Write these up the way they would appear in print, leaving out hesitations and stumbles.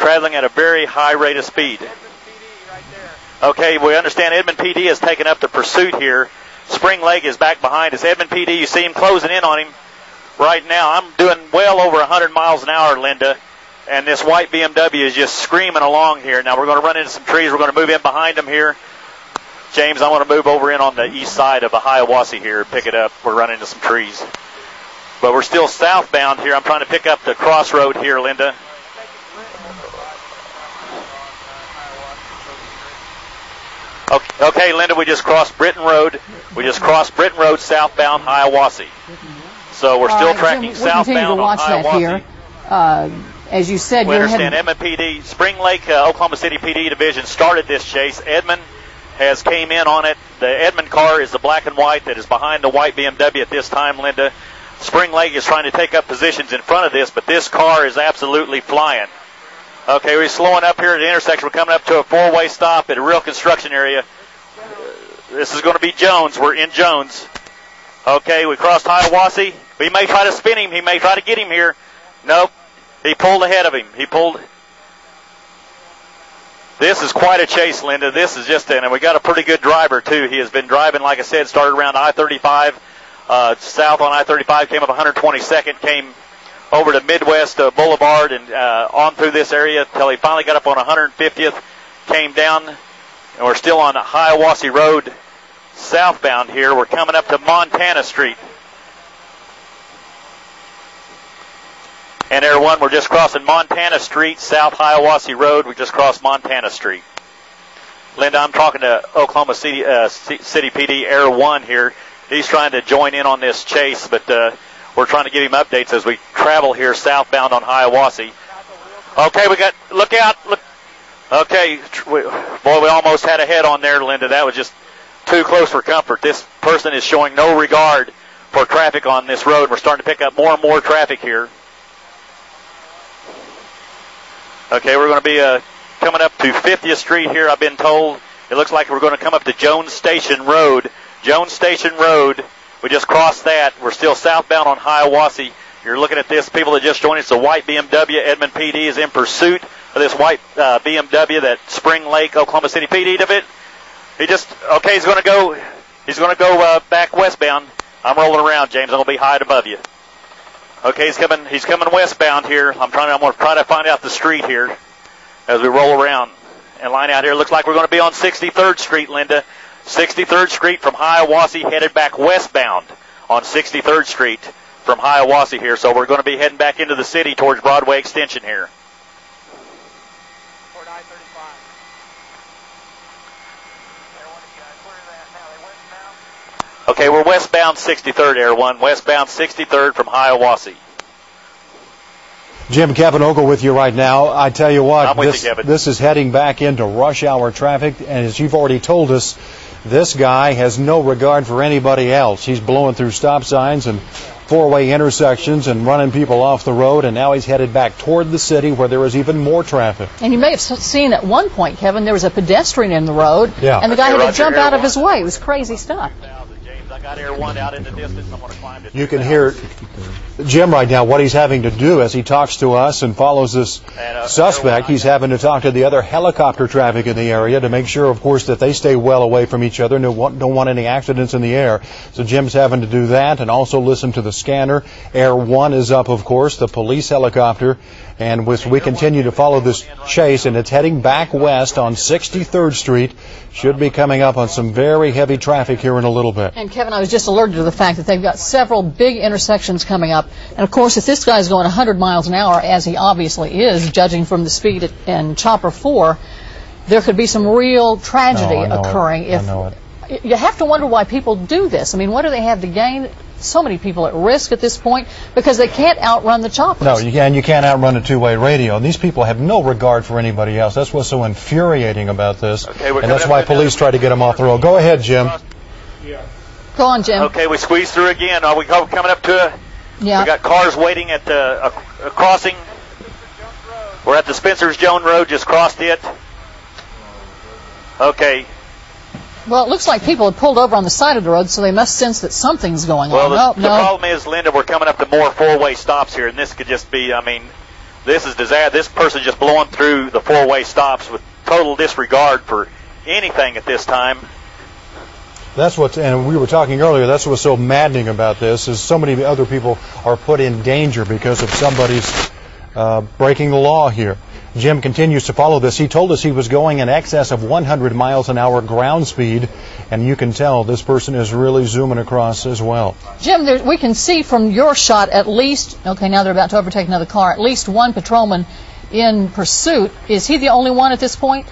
traveling at a very high rate of speed. Okay, we understand Edmond PD has taken up the pursuit here. Spring Lake is back behind us. Edmond PD, you see him closing in on him right now. I'm doing well over 100 miles an hour, Linda, and this white BMW is just screaming along here. Now we're going to run into some trees. We're going to move in behind him here. James, I want to move over in on the east side of the Hiawassee here and pick it up. We're running into some trees. But we're still southbound here. I'm trying to pick up the crossroad here, Linda. Okay, Linda, we just crossed Britton Road. We just crossed Britton Road southbound Hiawassee. So we're still tracking Jim, southbound on Hiawassee. That here. As you said, we understand Edmond PD, Spring Lake, Oklahoma City PD division started this chase. Edmond has came in on it. The Edmond car is the black and white that is behind the white BMW at this time, Linda. Spring Lake is trying to take up positions in front of this, but this car is absolutely flying. Okay, we're slowing up here at the intersection. We're coming up to a four-way stop at a real construction area. This is going to be Jones. We're in Jones. Okay, we crossed Hiawassee. We may try to spin him. He may try to get him here. Nope. He pulled ahead of him. He pulled. This is quite a chase, Linda. This is just, and we got a pretty good driver, too. He has been driving, like I said, started around I-35, south on I-35, came up 122nd, came over to Midwest Boulevard and on through this area until he finally got up on 150th, came down, and we're still on Hiawassee Road southbound here. We're coming up to Montana Street. And everyone, we're just crossing Montana Street, South Hiawassee Road. We just crossed Montana Street. Linda, I'm talking to Oklahoma City PD Air 1 here. He's trying to join in on this chase, but we're trying to give him updates as we travel here southbound on Hiawassee. Okay, we got, look out. Look. Okay, boy, we almost had a head on there, Linda. That was just too close for comfort. This person is showing no regard for traffic on this road. We're starting to pick up more and more traffic here. Okay, we're going to be coming up to 50th Street here, I've been told. It looks like we're going to come up to Jones Station Road. Jones Station Road, we just crossed that. We're still southbound on Hiawassee. You're looking at this. People that just joined us, the white BMW. Edmond PD is in pursuit of this white BMW that Spring Lake, Oklahoma City PD did it. Okay, he's going to go back westbound. I'm rolling around, James. I'm going to be high and above you. Okay, he's coming westbound here. I'm going to try to find out the street here as we roll around and line out here. Looks like we're going to be on 63rd Street, Linda. 63rd Street from Hiawassee, headed back westbound on 63rd Street from Hiawassee here. So we're going to be heading back into the city towards Broadway Extension here. Okay, we're westbound 63rd, Air 1. Westbound 63rd from Hiawassee. Jim, Kevin Ogle with you right now. I tell you what, I'm with you, Kevin. This is heading back into rush hour traffic, and as you've already told us, this guy has no regard for anybody else. He's blowing through stop signs and four-way intersections and running people off the road, and now he's headed back toward the city where there is even more traffic. And you may have seen at one point, Kevin, there was a pedestrian in the road, and the guy had to jump out of his way. It was crazy stuff. I got Air 1 out in the distance. I'm going to climb it. You can hear Jim right now, what he's having to do as he talks to us and follows this suspect. He's having to talk to the other helicopter traffic in the area to make sure, of course, that they stay well away from each other and don't want any accidents in the air. So Jim's having to do that and also listen to the scanner. Air 1 is up, of course, the police helicopter. And we continue to follow this chase, and it's heading back west on 63rd Street. Should be coming up on some very heavy traffic here in a little bit. And Kevin, I was just alerted to the fact that they've got several big intersections coming up. And of course, if this guy's going 100 miles an hour, as he obviously is, judging from the speed in Chopper 4, there could be some real tragedy occurring. I know it. You have to wonder why people do this. I mean, what do they have to gain? So many people at risk at this point because they can't outrun the choppers. No, you can't outrun a two-way radio. These people have no regard for anybody else. That's what's so infuriating about this. Okay, and that's why police try to get them off the road. Go ahead, Jim. Go on, Jim. Okay, we squeeze through again. Are we coming up to we got cars waiting at a crossing. We're at the Spencer's Jones Road, just crossed it. Okay. Well, it looks like people have pulled over on the side of the road, so they must sense that something's going on. Well, the problem is, Linda, we're coming up to more four-way stops here, and this could just be, I mean, This is disaster. This person just blowing through the four-way stops with total disregard for anything at this time. That's what, and we were talking earlier, that's what's so maddening about this, is so many other people are put in danger because of somebody's breaking the law here. Jim continues to follow this. He told us he was going in excess of 100 miles an hour ground speed, and you can tell this person is really zooming across as well. Jim, we can see from your shot at least, okay, now they're about to overtake another car, at least one patrolman in pursuit. Is he the only one at this point?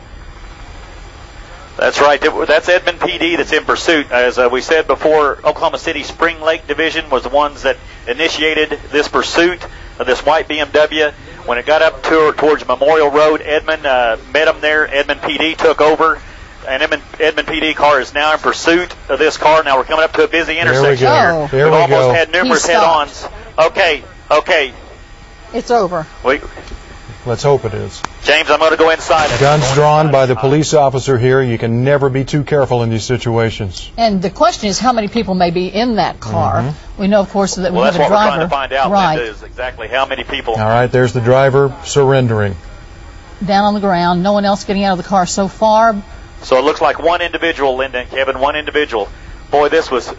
That's right. That's Edmond PD that's in pursuit. As we said before, Oklahoma City Spring Lake Division was the ones that initiated this pursuit of this white BMW. When it got up towards Memorial Road, Edmond met them there. Edmond PD took over, and Edmond PD car is now in pursuit of this car. Now we're coming up to a busy intersection here. There We've we almost go. had numerous head-ons. Okay. It's over. Let's hope it is. James, I'm going to go inside. Guns drawn by the police officer here. You can never be too careful in these situations. And the question is how many people may be in that car. Mm-hmm. We know, of course, that we have a driver. Well, that's what we're trying to find out, right. Linda, is exactly how many people. All right, there's the driver surrendering. Down on the ground. No one else getting out of the car so far. So it looks like one individual, Linda and Kevin, one individual. Boy, this was,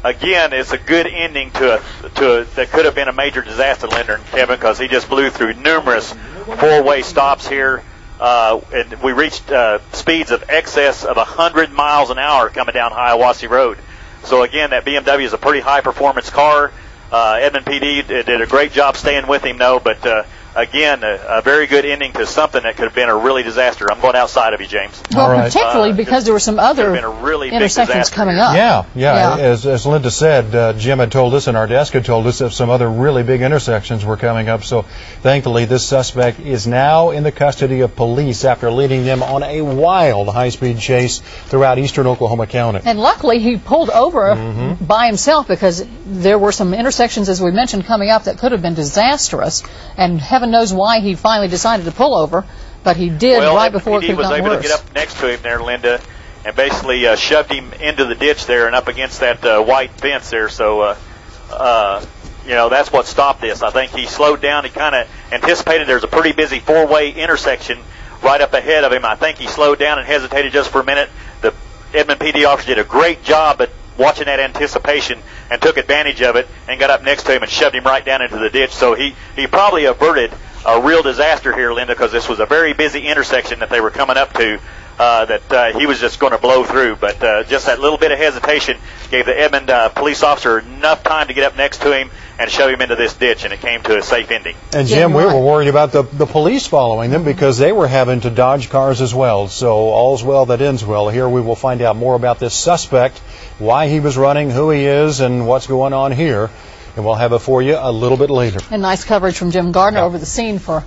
again, it's a good ending to that could have been a major disaster, Linda and Kevin, because he just blew through numerous four-way stops here. And we reached speeds of excess of 100 miles an hour coming down Hiawassee Road. So again, that BMW is a pretty high-performance car. Edmond PD did a great job staying with him, though. But again, a very good ending to something that could have been a really disaster. I'm going outside of you, James. Well, right. Particularly because there were some other really intersections coming up. Yeah. As Linda said, Jim had told us, and our desk had told us that some other really big intersections were coming up. So thankfully, this suspect is now in the custody of police after leading them on a wild high-speed chase throughout eastern Oklahoma County. And luckily, he pulled over by himself, because there were some intersections, as we mentioned, coming up that could have been disastrous. And heaven knows why he finally decided to pull over, but he did right before it could have gotten worse. Well, was able to get up next to him there, Linda, and basically shoved him into the ditch there and up against that white fence there. So, that's what stopped this. I think he slowed down. He kind of anticipated there's a pretty busy four-way intersection right up ahead of him. I think he slowed down and hesitated just for a minute. The Edmond PD officer did a great job at watching that anticipation and took advantage of it and got up next to him and shoved him right down into the ditch. So he probably averted a real disaster here, Linda, because this was a very busy intersection that they were coming up to that he was just going to blow through. But just that little bit of hesitation gave the Edmond police officer enough time to get up next to him and shove him into this ditch, and it came to a safe ending. And Jim, we were worried about the police following them because they were having to dodge cars as well. So all's well that ends well. Here we will find out more about this suspect, why he was running, who he is, and what's going on here. And we'll have it for you a little bit later. And nice coverage from Jim Gardner over the scene for